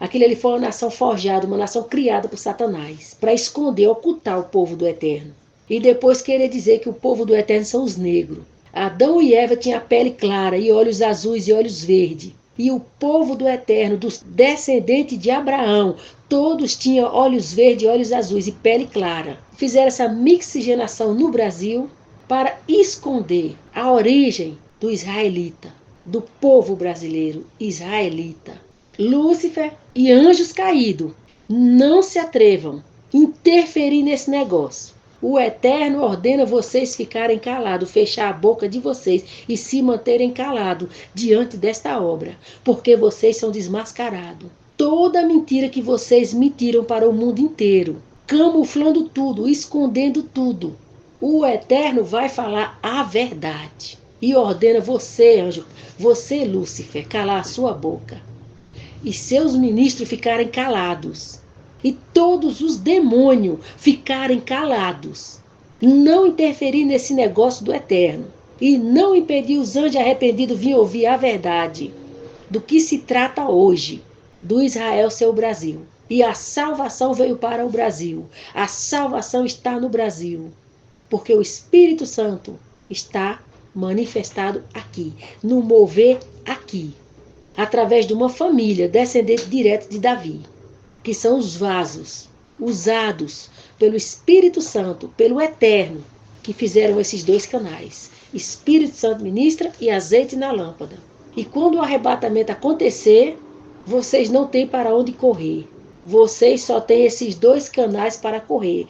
D: Aquele ali foi uma nação forjada, uma nação criada por Satanás, para esconder, ocultar o povo do Eterno. E depois querer dizer que o povo do Eterno são os negros. Adão e Eva tinham pele clara e olhos azuis e olhos verdes. E o povo do Eterno, dos descendentes de Abraão, todos tinham olhos verdes, olhos azuis e pele clara. Fizeram essa mixigenação no Brasil para esconder a origem do israelita, do povo brasileiro israelita. Lúcifer e anjos caídos, não se atrevam a interferir nesse negócio. O Eterno ordena vocês ficarem calados, fechar a boca de vocês e se manterem calados diante desta obra, porque vocês são desmascarados. Toda mentira que vocês mentiram para o mundo inteiro, camuflando tudo, escondendo tudo, o Eterno vai falar a verdade. E ordena você, anjo, você, Lúcifer, calar a sua boca. E seus ministros ficarem calados. E todos os demônios ficarem calados. Não interferir nesse negócio do Eterno. E não impedir os anjos arrependidos vir ouvir a verdade. Do que se trata hoje. Do Israel ser o Brasil. E a salvação veio para o Brasil. A salvação está no Brasil. Porque o Espírito Santo está manifestado aqui. No mover aqui. Através de uma família descendente direto de Davi, que são os vasos usados pelo Espírito Santo, pelo Eterno, que fizeram esses dois canais. Espírito Santo ministra e azeite na lâmpada. E quando o arrebatamento acontecer, vocês não têm para onde correr. Vocês só têm esses dois canais para correr.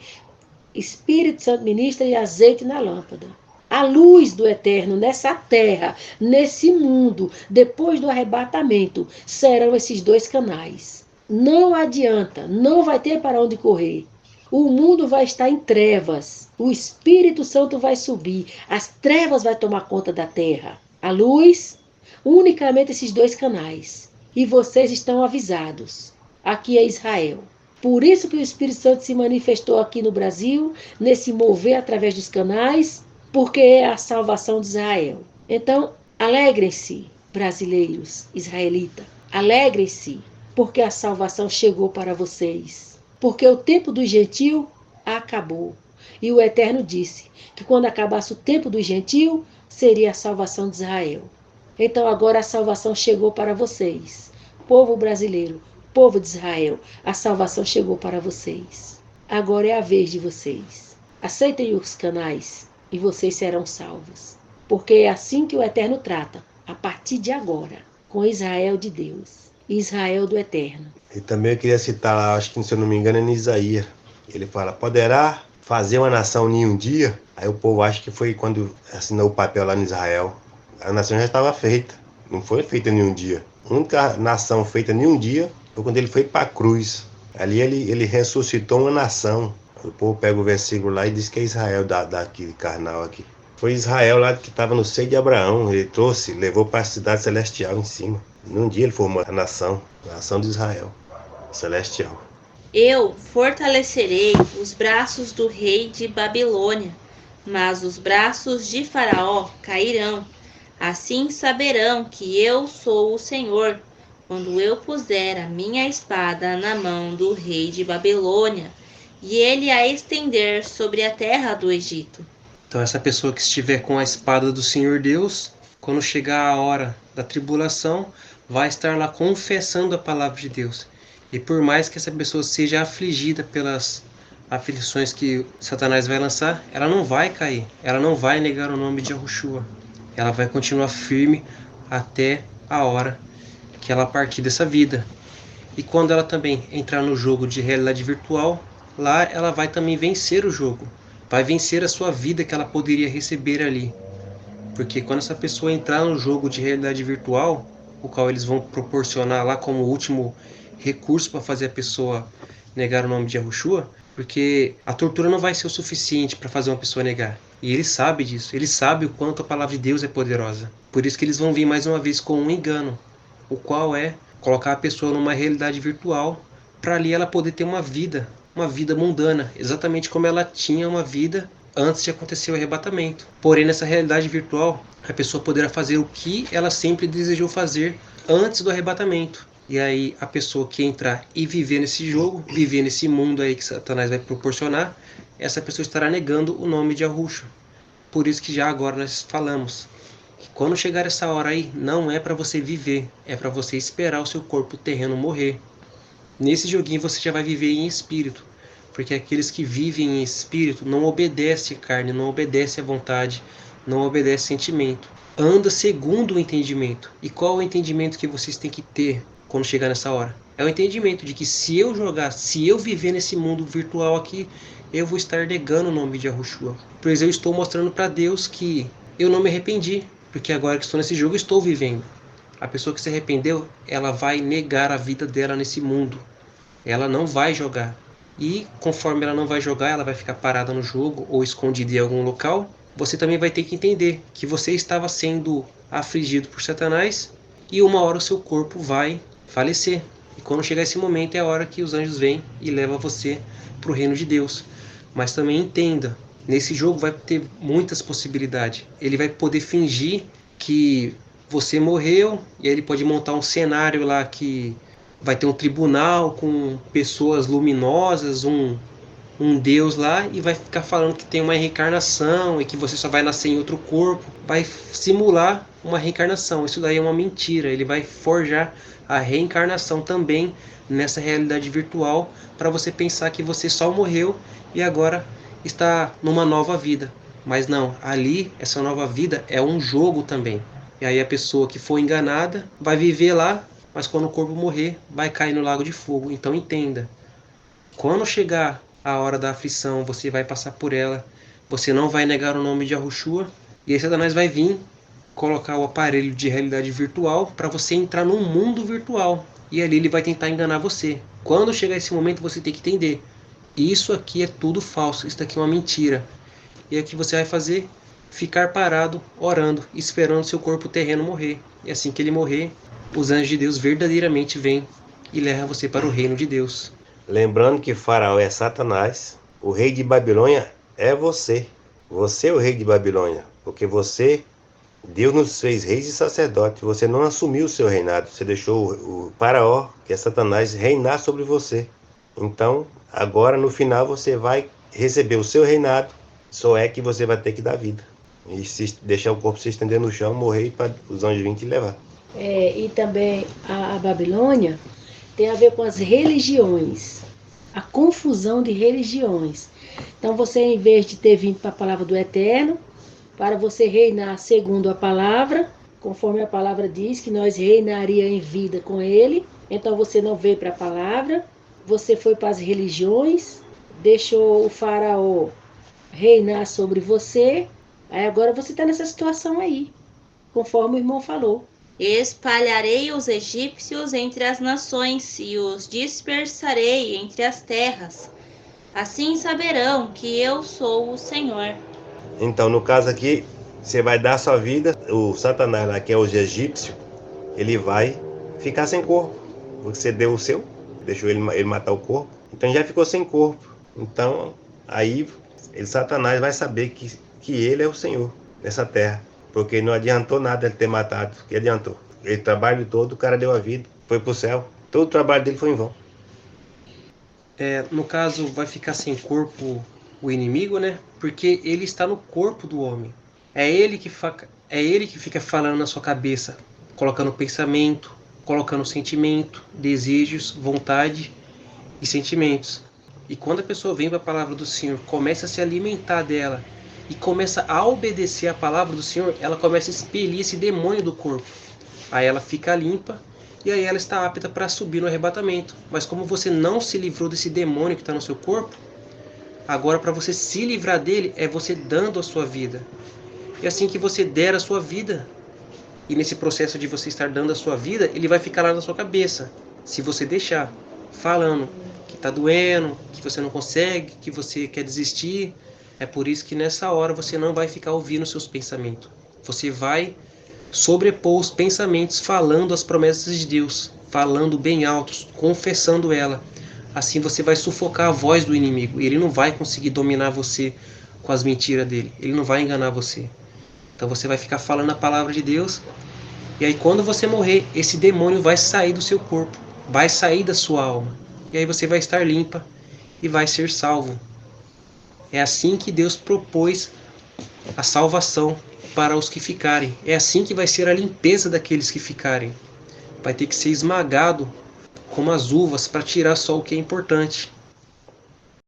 D: Espírito Santo ministra e azeite na lâmpada. A luz do Eterno nessa terra, nesse mundo, depois do arrebatamento, serão esses dois canais. Não adianta, não vai ter para onde correr. O mundo vai estar em trevas. O Espírito Santo vai subir. As trevas vai tomar conta da terra. A luz, unicamente esses dois canais. E vocês estão avisados. Aqui é Israel. Por isso que o Espírito Santo se manifestou aqui no Brasil, nesse mover através dos canais, porque é a salvação de Israel. Então, alegrem-se, brasileiros, israelitas. Alegrem-se, porque a salvação chegou para vocês. Porque o tempo do gentil acabou. E o Eterno disse que quando acabasse o tempo do gentil, seria a salvação de Israel. Então agora a salvação chegou para vocês. Povo brasileiro, povo de Israel, a salvação chegou para vocês. Agora é a vez de vocês. Aceitem os canais. E vocês serão salvos. Porque é assim que o Eterno trata, a partir de agora, com Israel de Deus, Israel do Eterno.
C: E também eu queria citar lá, acho que se eu não me engano é em Isaías. Ele fala, poderá fazer uma nação em um dia? Aí o povo acha que foi quando assinou o papel lá em Israel. A nação já estava feita, não foi feita em um dia. A única nação feita em um dia foi quando ele foi para a cruz. Ali ele ressuscitou uma nação. O povo pega o versículo lá e diz que é Israel daquele carnal aqui. Foi Israel lá que estava no seio de Abraão. Ele trouxe, levou para a cidade celestial em cima. Num dia ele formou a nação de Israel celestial.
A: Eu fortalecerei os braços do rei de Babilônia, mas os braços de Faraó cairão. Assim saberão que eu sou o Senhor, quando eu puser a minha espada na mão do rei de Babilônia, e ele a estender sobre a terra do Egito.
B: Então essa pessoa que estiver com a espada do Senhor Deus, quando chegar a hora da tribulação, vai estar lá confessando a palavra de Deus. E por mais que essa pessoa seja afligida pelas aflições que Satanás vai lançar, ela não vai cair, ela não vai negar o nome de Yahushua. Ela vai continuar firme até a hora que ela partir dessa vida. E quando ela também entrar no jogo de realidade virtual, lá ela vai também vencer o jogo. Vai vencer a sua vida que ela poderia receber ali. Porque quando essa pessoa entrar no jogo de realidade virtual, o qual eles vão proporcionar lá como último recurso para fazer a pessoa negar o nome de Yahushua, porque a tortura não vai ser o suficiente para fazer uma pessoa negar. E ele sabe disso, ele sabe o quanto a palavra de Deus é poderosa. Por isso que eles vão vir mais uma vez com um engano, o qual é colocar a pessoa numa realidade virtual, para ali ela poder ter uma vida uma vida mundana, exatamente como ela tinha uma vida antes de acontecer o arrebatamento. Porém, nessa realidade virtual, a pessoa poderá fazer o que ela sempre desejou fazer antes do arrebatamento. E aí a pessoa que entrar e viver nesse jogo, viver nesse mundo aí que Satanás vai proporcionar, essa pessoa estará negando o nome de Yahushua. Por isso que já agora nós falamos que quando chegar essa hora aí, não é para você viver, é para você esperar o seu corpo terreno morrer. Nesse joguinho você já vai viver em espírito, porque aqueles que vivem em espírito não obedecem à carne, não obedecem à vontade, não obedecem ao sentimento. Anda segundo o entendimento. E qual é o entendimento que vocês têm que ter quando chegar nessa hora? É o entendimento de que se eu jogar, se eu viver nesse mundo virtual aqui, eu vou estar negando o nome de Yahushua. Pois eu estou mostrando para Deus que eu não me arrependi, porque agora que estou nesse jogo, estou vivendo. A pessoa que se arrependeu, ela vai negar a vida dela nesse mundo. Ela não vai jogar. E conforme ela não vai jogar, ela vai ficar parada no jogo ou escondida em algum local. Você também vai ter que entender que você estava sendo afligido por Satanás e uma hora o seu corpo vai falecer. E quando chegar esse momento é a hora que os anjos vêm e levam você para o reino de Deus. Mas também entenda, nesse jogo vai ter muitas possibilidades. Ele vai poder fingir que você morreu e aí ele pode montar um cenário lá que vai ter um tribunal com pessoas luminosas, um Deus lá, e vai ficar falando que tem uma reencarnação e que você só vai nascer em outro corpo. Vai simular uma reencarnação. Isso daí é uma mentira. Ele vai forjar a reencarnação também nessa realidade virtual para você pensar que você só morreu e agora está numa nova vida. Mas não, ali essa nova vida é um jogo também. E aí a pessoa que foi enganada vai viver lá, mas quando o corpo morrer, vai cair no lago de fogo. Então entenda, quando chegar a hora da aflição, você vai passar por ela, você não vai negar o nome de Yahushua, e aí Satanás vai vir colocar o aparelho de realidade virtual para você entrar num mundo virtual, e ali ele vai tentar enganar você. Quando chegar esse momento, você tem que entender, isso aqui é tudo falso, isso aqui é uma mentira. E o que você vai fazer? Ficar parado, orando, esperando seu corpo terreno morrer. E assim que ele morrer, os anjos de Deus verdadeiramente vêm e levam você para o reino de Deus.
C: Lembrando que Faraó é Satanás, o rei de Babilônia é você. Você é o rei de Babilônia, porque Deus nos fez reis e sacerdotes. Você não assumiu o seu reinado, você deixou o Faraó, que é Satanás, reinar sobre você. Então, agora no final você vai receber o seu reinado, só é que você vai ter que dar vida. E se deixar o corpo se estender no chão, morrer para os anjos virem te levar.
D: E também a Babilônia tem a ver com as religiões, a confusão de religiões. Então você, em vez de ter vindo para a palavra do Eterno, para você reinar segundo a palavra, conforme a palavra diz que nós reinaria em vida com ele, então você não veio para a palavra, você foi para as religiões, deixou o faraó reinar sobre você, aí agora você está nessa situação aí, conforme o irmão falou.
A: Espalharei os egípcios entre as nações e os dispersarei entre as terras. Assim saberão que eu sou o Senhor.
C: Então, no caso aqui, você vai dar a sua vida, o Satanás lá, que é os egípcios, ele vai ficar sem corpo. Você deu o seu, deixou ele matar o corpo, então já ficou sem corpo. Então, aí, Satanás vai saber que ele é o Senhor nessa terra. Porque não adiantou nada ele ter matado. O que adiantou? Ele trabalho todo, o cara deu a vida, foi pro céu. Todo o trabalho dele foi em vão.
B: No caso, vai ficar sem corpo o inimigo, né? Porque ele está no corpo do homem. É ele que fica falando na sua cabeça, colocando pensamento, colocando sentimento, desejos, vontade e sentimentos. E quando a pessoa vem para a palavra do Senhor, começa a se alimentar dela, e começa a obedecer a palavra do Senhor, ela começa a expelir esse demônio do corpo. Aí ela fica limpa e aí ela está apta para subir no arrebatamento. Mas como você não se livrou desse demônio que está no seu corpo, agora para você se livrar dele é você dando a sua vida. E assim que você der a sua vida, e nesse processo de você estar dando a sua vida, ele vai ficar lá na sua cabeça. Se você deixar, falando que está doendo, que você não consegue, que você quer desistir. É por isso que nessa hora você não vai ficar ouvindo seus pensamentos. Você vai sobrepor os pensamentos falando as promessas de Deus, falando bem altos, confessando ela. Assim você vai sufocar a voz do inimigo. Ele não vai conseguir dominar você com as mentiras dele. Ele não vai enganar você. Então você vai ficar falando a palavra de Deus. E aí quando você morrer, esse demônio vai sair do seu corpo. Vai sair da sua alma. E aí você vai estar limpa e vai ser salvo. É assim que Deus propôs a salvação para os que ficarem. É assim que vai ser a limpeza daqueles que ficarem. Vai ter que ser esmagado como as uvas para tirar só o que é importante.